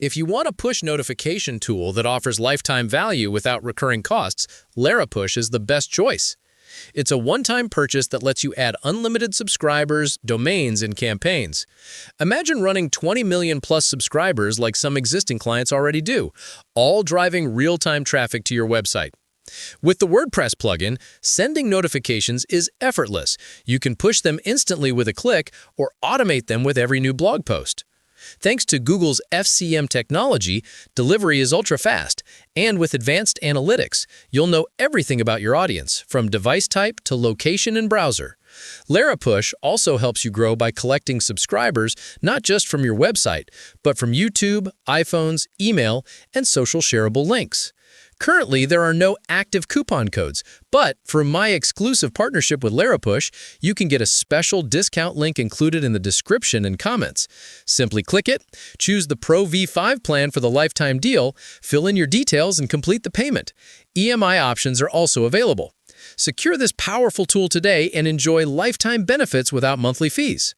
If you want a push notification tool that offers lifetime value without recurring costs, Larapush is the best choice. It's a one-time purchase that lets you add unlimited subscribers, domains, and campaigns. Imagine running 20 million plus subscribers like some existing clients already do, all driving real-time traffic to your website. With the WordPress plugin, sending notifications is effortless. You can push them instantly with a click or automate them with every new blog post. Thanks to Google's FCM technology, delivery is ultra-fast, and with advanced analytics, you'll know everything about your audience, from device type to location and browser. Larapush also helps you grow by collecting subscribers not just from your website, but from YouTube, iPhones, email, and social shareable links. Currently, there are no active coupon codes, but for my exclusive partnership with Larapush, you can get a special discount link included in the description and comments. Simply click it, choose the Pro V5 plan for the lifetime deal, fill in your details, and complete the payment. EMI options are also available. Secure this powerful tool today and enjoy lifetime benefits without monthly fees.